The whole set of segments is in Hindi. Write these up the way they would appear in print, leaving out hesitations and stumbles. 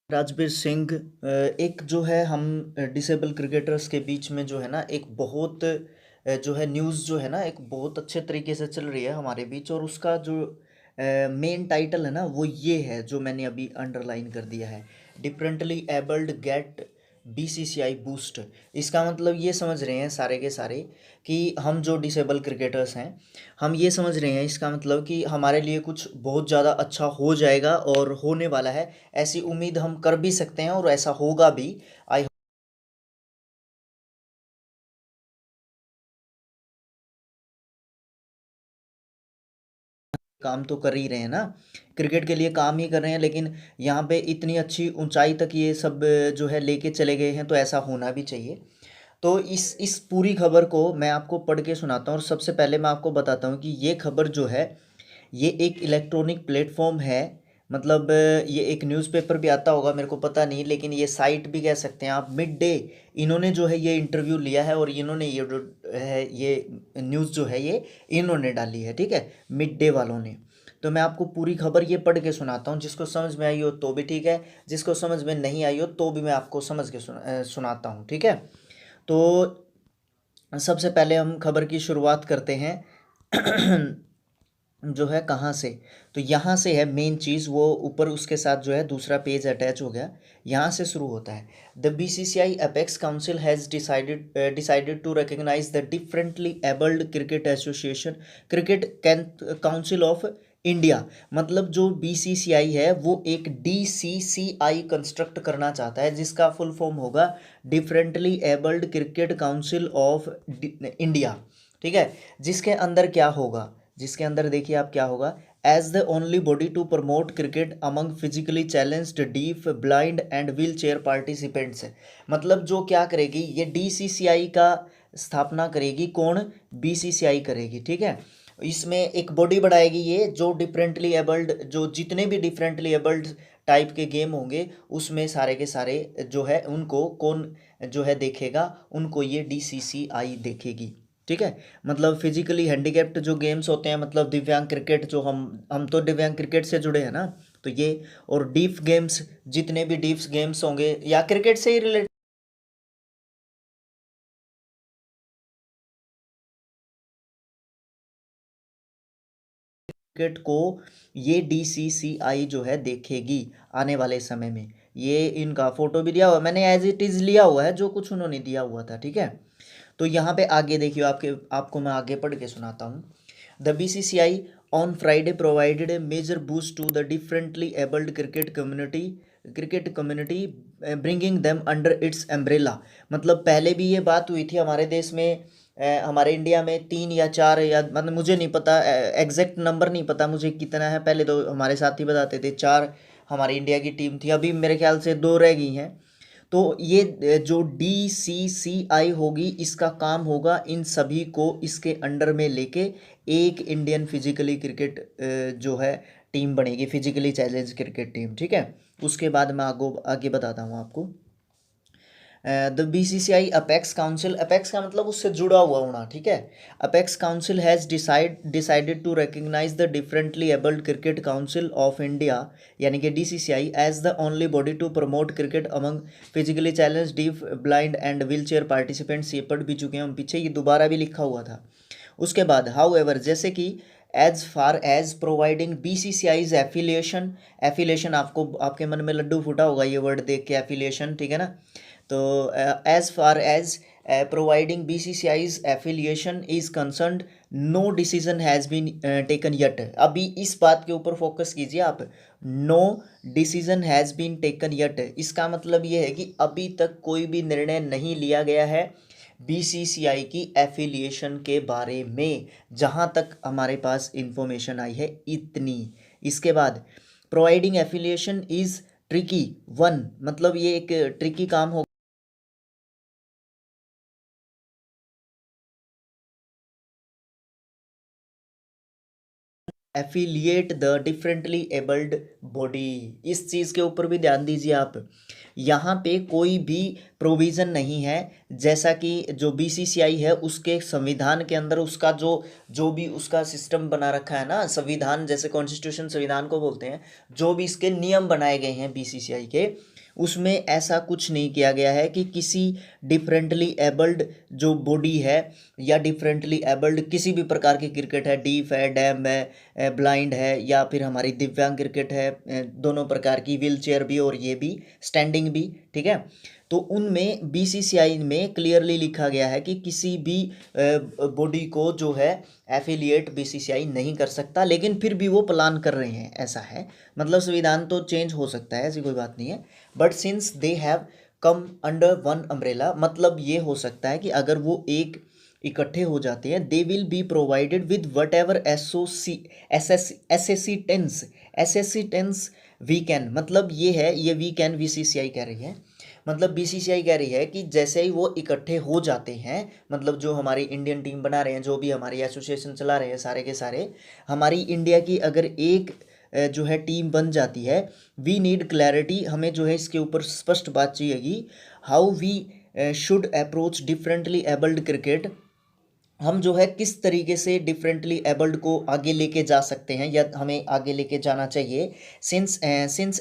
राजवीर सिंह एक जो है हम डिसेबल क्रिकेटर्स के बीच में जो है ना एक बहुत जो है न्यूज़ जो है ना एक बहुत अच्छे तरीके से चल रही है हमारे बीच। और उसका जो मेन टाइटल है ना वो ये है जो मैंने अभी अंडरलाइन कर दिया है। Differently abled get BCCI boost. इसका मतलब ये समझ रहे हैं सारे के सारे कि हम जो डिसेबल क्रिकेटर्स हैं हम ये समझ रहे हैं इसका मतलब कि हमारे लिए कुछ बहुत ज़्यादा अच्छा हो जाएगा और होने वाला है। ऐसी उम्मीद हम कर भी सकते हैं और ऐसा होगा भी। आई काम तो कर ही रहे हैं ना, क्रिकेट के लिए काम ही कर रहे हैं, लेकिन यहाँ पे इतनी अच्छी ऊंचाई तक ये सब जो है लेके चले गए हैं तो ऐसा होना भी चाहिए। तो इस पूरी खबर को मैं आपको पढ़ के सुनाता हूँ। और सबसे पहले मैं आपको बताता हूँ कि ये खबर जो है ये एक इलेक्ट्रॉनिक प्लेटफॉर्म है। मतलब ये एक न्यूज़पेपर भी आता होगा मेरे को पता नहीं, लेकिन ये साइट भी कह सकते हैं आप। मिड डे इन्होंने जो है ये इंटरव्यू लिया है और इन्होंने ये जो है ये न्यूज़ जो है ये इन्होंने डाली है, ठीक है, मिड डे वालों ने। तो मैं आपको पूरी खबर ये पढ़ के सुनाता हूँ, जिसको समझ में आई हो तो भी ठीक है, जिसको समझ में नहीं आई हो तो भी मैं आपको समझ के सुनाता हूँ, ठीक है। तो सबसे पहले हम खबर की शुरुआत करते हैं जो है कहाँ से। तो यहाँ से है मेन चीज़, वो ऊपर उसके साथ जो है दूसरा पेज अटैच हो गया, यहाँ से शुरू होता है। The BCCI apex council has decided to recognise the differently abled cricket association cricket council of India. मतलब जो बीसीसीआई है वो एक डीसीसीआई कंस्ट्रक्ट करना चाहता है, जिसका फुल फॉर्म होगा differently abled cricket council of India, ठीक है। जिसके अंदर क्या होगा, जिसके अंदर देखिए आप क्या होगा, as the only body to promote cricket among physically challenged deaf blind and wheelchair participants. मतलब जो क्या करेगी ये डीसीसीआई का स्थापना करेगी, कौन, बीसीसीआई करेगी, ठीक है। इसमें एक बॉडी बनाएगी ये जो डिफरेंटली एबल्ड, जो जितने भी डिफरेंटली एबल्ड टाइप के गेम होंगे उसमें सारे के सारे जो है उनको कौन जो है देखेगा, उनको ये डीसीसीआई देखेगी, ठीक है। मतलब फिजिकली हैंडीकैप्ड जो गेम्स होते हैं, मतलब दिव्यांग क्रिकेट, जो हम तो दिव्यांग क्रिकेट से जुड़े हैं ना, तो ये, और डीफ गेम्स, जितने भी डीफ गेम्स होंगे या क्रिकेट से ही रिलेटेड क्रिकेट को ये डीसीसीआई जो है देखेगी आने वाले समय में। ये इनका फोटो भी दिया हुआ है, मैंने एज इट इज़ लिया हुआ है जो कुछ उन्होंने दिया हुआ था, ठीक है। तो यहाँ पे आगे देखियो, आपको मैं आगे पढ़ के सुनाता हूँ। The BCCI on Friday provided a major boost to the differently abled cricket community bringing them under its umbrella. मतलब पहले भी ये बात हुई थी हमारे देश में, हमारे इंडिया में तीन या चार, या मतलब मुझे नहीं पता, एग्जैक्ट नंबर नहीं पता मुझे कितना है। पहले तो हमारे साथी बताते थे चार हमारी इंडिया की टीम थी, अभी मेरे ख्याल से दो रह गई हैं। तो ये जो डीसीसीआई होगी इसका काम होगा इन सभी को इसके अंडर में लेके एक इंडियन फिजिकली क्रिकेट जो है टीम बनेगी, फिजिकली चैलेंज क्रिकेट टीम, ठीक है। उसके बाद मैं आगे आगे बताता हूँ आपको। The BCCI apex council, apex का मतलब उससे जुड़ा हुआ होना, ठीक है। Apex council has decided to recognise the differently abled cricket council of India, यानी कि DCCI, as the only body to promote cricket among physically challenge deaf blind and wheelchair participants. ये पढ़ भी चुके हैं हम पीछे, ये दोबारा भी लिखा हुआ था। उसके बाद हाउ एवर, जैसे कि as far as providing B C C I's affiliation, affiliation आपको आपके मन में लड्डू फूटा होगा ये वर्ड देख के, एफिलिएशन, ठीक है ना। तो as far as providing B C C I's affiliation is concerned no decision has been taken yet. अभी इस बात के ऊपर फोकस कीजिए आप, no decision has been taken yet. इसका मतलब ये है कि अभी तक कोई भी निर्णय नहीं लिया गया है बीसीसीआई की एफिलिएशन के बारे में, जहाँ तक हमारे पास इंफॉर्मेशन आई है इतनी। इसके बाद providing affiliation is tricky one, मतलब ये एक ट्रिकी काम हो, affiliate the differently abled body. इस चीज़ के ऊपर भी ध्यान दीजिए आप, यहाँ पे कोई भी प्रोविज़न नहीं है जैसा कि जो बीसीसीआई है उसके संविधान के अंदर उसका जो जो भी उसका सिस्टम बना रखा है ना, संविधान जैसे कॉन्स्टिट्यूशन संविधान को बोलते हैं, जो भी इसके नियम बनाए गए हैं बीसीसीआई के, उसमें ऐसा कुछ नहीं किया गया है कि किसी डिफरेंटली एबल्ड जो बॉडी है या डिफरेंटली एबल्ड किसी भी प्रकार की क्रिकेट है, डीफ है, डैम है, ब्लाइंड है, या फिर हमारी दिव्यांग क्रिकेट है, दोनों प्रकार की, व्हील चेयर भी और ये भी स्टैंडिंग भी, ठीक है। तो उनमें बीसीसीआई में क्लियरली लिखा गया है कि किसी भी बॉडी को जो है एफिलिएट बीसीसीआई नहीं कर सकता, लेकिन फिर भी वो प्लान कर रहे हैं, ऐसा है। मतलब संविधान तो चेंज हो सकता है, ऐसी कोई बात नहीं है, but since they have come under one umbrella, मतलब ये हो सकता है कि अगर वो एक इकट्ठे हो जाते हैं, they will be provided with whatever assistance we can, मतलब ये है, ये वी कैन बीसीसीआई कह रही है, मतलब बीसीसीआई कह रही है कि जैसे ही वो इकट्ठे हो जाते हैं, मतलब जो हमारी इंडियन टीम बना रहे हैं, जो भी हमारी एसोसिएशन चला रहे हैं सारे के सारे, हमारी इंडिया की अगर एक जो है टीम बन जाती है, वी नीड क्लैरिटी, हमें जो है इसके ऊपर स्पष्ट बात चाहिएगी, how we should approach differently abled cricket, हम जो है किस तरीके से डिफरेंटली एबल्ड को आगे लेके जा सकते हैं या हमें आगे लेके जाना चाहिए, since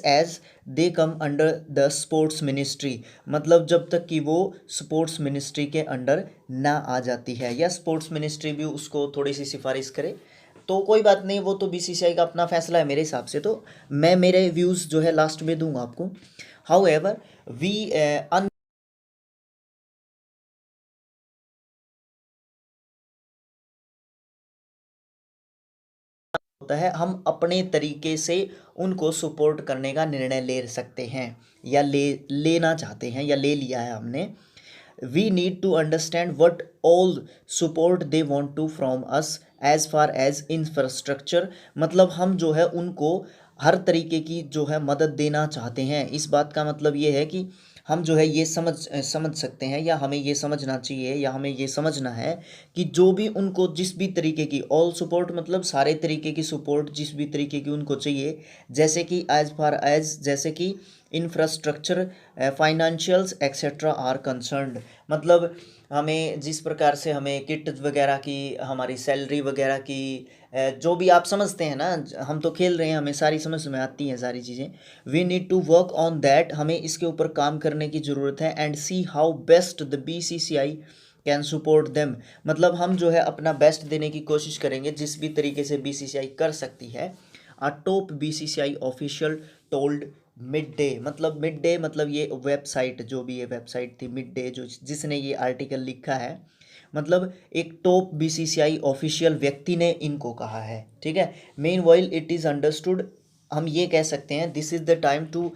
as they come under the sports ministry, मतलब जब तक कि वो स्पोर्ट्स मिनिस्ट्री के अंडर ना आ जाती है, या स्पोर्ट्स मिनिस्ट्री भी उसको थोड़ी सी सिफारिश करे, तो कोई बात नहीं, वो तो बीसीसीआई का अपना फैसला है मेरे हिसाब से। तो मैं मेरे व्यूज़ जो है लास्ट में दूंगा आपको। हाउ एवर वी होता है, हम अपने तरीके से उनको सपोर्ट करने का निर्णय ले सकते हैं, या लेना चाहते हैं, या ले लिया है हमने। We need to understand what all support they want to from us as far as infrastructure, मतलब हम जो है उनको हर तरीके की जो है मदद देना चाहते हैं। इस बात का मतलब ये है कि हम जो है ये समझ सकते हैं, या हमें ये समझना चाहिए, या हमें ये समझना है कि जो भी उनको जिस भी तरीके की ऑल सपोर्ट, मतलब सारे तरीके की सपोर्ट जिस भी तरीके की उनको चाहिए, जैसे कि एज फार एज जैसे कि infrastructure, financials etcetera are concerned, मतलब हमें जिस प्रकार से हमें किट वगैरह की, हमारी सैलरी वगैरह की, जो भी आप समझते हैं ना, हम तो खेल रहे हैं, हमें सारी समझ में आती हैं सारी चीज़ें। We need to work on that, हमें इसके ऊपर काम करने की ज़रूरत है, and see how best the BCCI can support them, मतलब हम जो है अपना बेस्ट देने की कोशिश करेंगे जिस भी तरीके से बीसीसीआई कर सकती है। A top BCCI official told Mid Day, मतलब मिड डे मतलब ये वेबसाइट, जो भी ये वेबसाइट थी मिड डे, जो जिसने ये आर्टिकल लिखा है, मतलब एक टॉप बीसीसीआई ऑफिशियल व्यक्ति ने इनको कहा है, ठीक है। Meanwhile it is understood, हम ये कह सकते हैं, this is the time to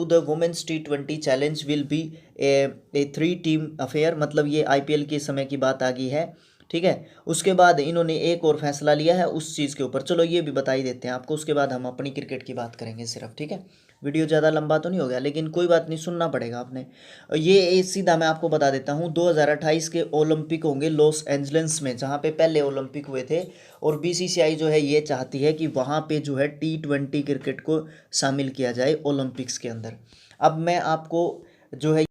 the women's T20 challenge will be a 3 team affair, मतलब ये आईपीएल के समय की बात आ गई है, ठीक है। उसके बाद इन्होंने एक और फैसला लिया है उस चीज़ के ऊपर, चलो ये भी बता ही देते हैं आपको, उसके बाद हम अपनी क्रिकेट की बात करेंगे सिर्फ, ठीक है। वीडियो ज़्यादा लंबा तो नहीं हो गया, लेकिन कोई बात नहीं, सुनना पड़ेगा आपने। ये सीधा मैं आपको बता देता हूँ, 2028 के ओलंपिक होंगे लॉस एंजलिस में, जहाँ पे पहले ओलंपिक हुए थे, और बीसीसीआई जो है ये चाहती है कि वहाँ पे जो है T20 क्रिकेट को शामिल किया जाए ओलंपिक्स के अंदर। अब मैं आपको जो है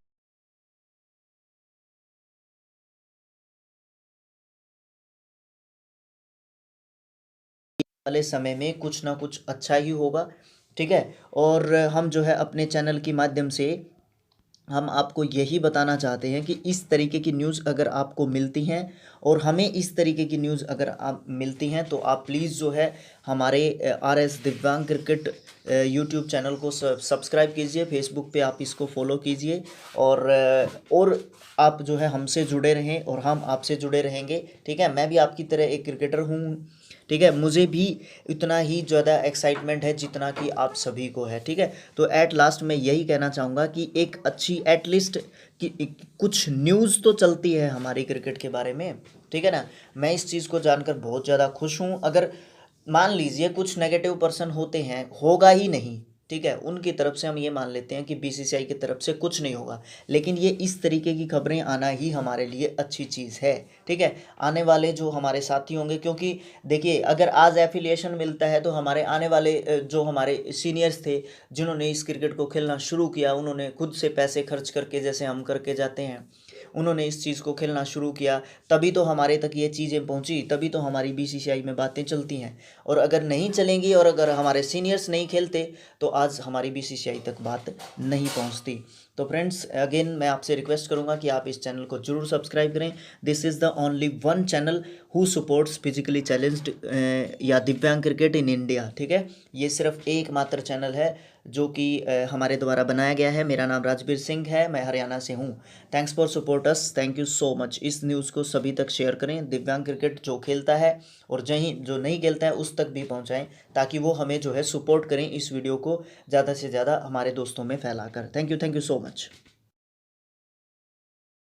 वाले समय में कुछ ना कुछ अच्छा ही होगा, ठीक है। और हम जो है अपने चैनल के माध्यम से हम आपको यही बताना चाहते हैं कि इस तरीके की न्यूज़ अगर आपको मिलती हैं, और हमें इस तरीके की न्यूज़ अगर आप मिलती हैं, तो आप प्लीज़ जो है हमारे RS दिव्यांग क्रिकेट यूट्यूब चैनल को सब्सक्राइब कीजिए, फेसबुक पे आप इसको फॉलो कीजिए, और आप जो है हमसे जुड़े रहें और हम आपसे जुड़े रहेंगे, ठीक है। मैं भी आपकी तरह एक क्रिकेटर हूँ, ठीक है, मुझे भी इतना ही ज़्यादा एक्साइटमेंट है जितना कि आप सभी को है, ठीक है। तो एट लास्ट मैं यही कहना चाहूँगा कि एक अच्छी एटलीस्ट कि कुछ न्यूज़ तो चलती है हमारी क्रिकेट के बारे में, ठीक है ना। मैं इस चीज़ को जानकर बहुत ज़्यादा खुश हूँ। अगर मान लीजिए कुछ नेगेटिव पर्सन होते हैं, होगा ही नहीं, ठीक है, उनकी तरफ से हम ये मान लेते हैं कि बीसीसीआई की तरफ से कुछ नहीं होगा। लेकिन ये इस तरीके की खबरें आना ही हमारे लिए अच्छी चीज़ है। ठीक है, आने वाले जो हमारे साथी होंगे, क्योंकि देखिए अगर आज एफिलिएशन मिलता है तो हमारे आने वाले जो हमारे सीनियर्स थे जिन्होंने इस क्रिकेट को खेलना शुरू किया, उन्होंने खुद से पैसे खर्च करके, जैसे हम करके जाते हैं, उन्होंने इस चीज़ को खेलना शुरू किया, तभी तो हमारे तक ये चीज़ें पहुंची, तभी तो हमारी बीसीसीआई में बातें चलती हैं। और अगर नहीं चलेंगी और अगर हमारे सीनियर्स नहीं खेलते तो आज हमारी बीसीसीआई तक बात नहीं पहुंचती। तो फ्रेंड्स, अगेन मैं आपसे रिक्वेस्ट करूंगा कि आप इस चैनल को जरूर सब्सक्राइब करें। This is the only one channel who supports physically challenged या दिव्यांग क्रिकेट इन इंडिया। ठीक है, ये सिर्फ एकमात्र चैनल है जो कि हमारे द्वारा बनाया गया है। मेरा नाम राजवीर सिंह है, मैं हरियाणा से हूँ। Thanks for support us, thank you so much. इस न्यूज़ को सभी तक शेयर करें, दिव्यांग क्रिकेट जो खेलता है और जो नहीं खेलता है उस तक भी पहुँचाएं, ताकि वो हमें जो है सपोर्ट करें इस वीडियो को ज़्यादा से ज़्यादा हमारे दोस्तों में फैलाकर। Thank you so much.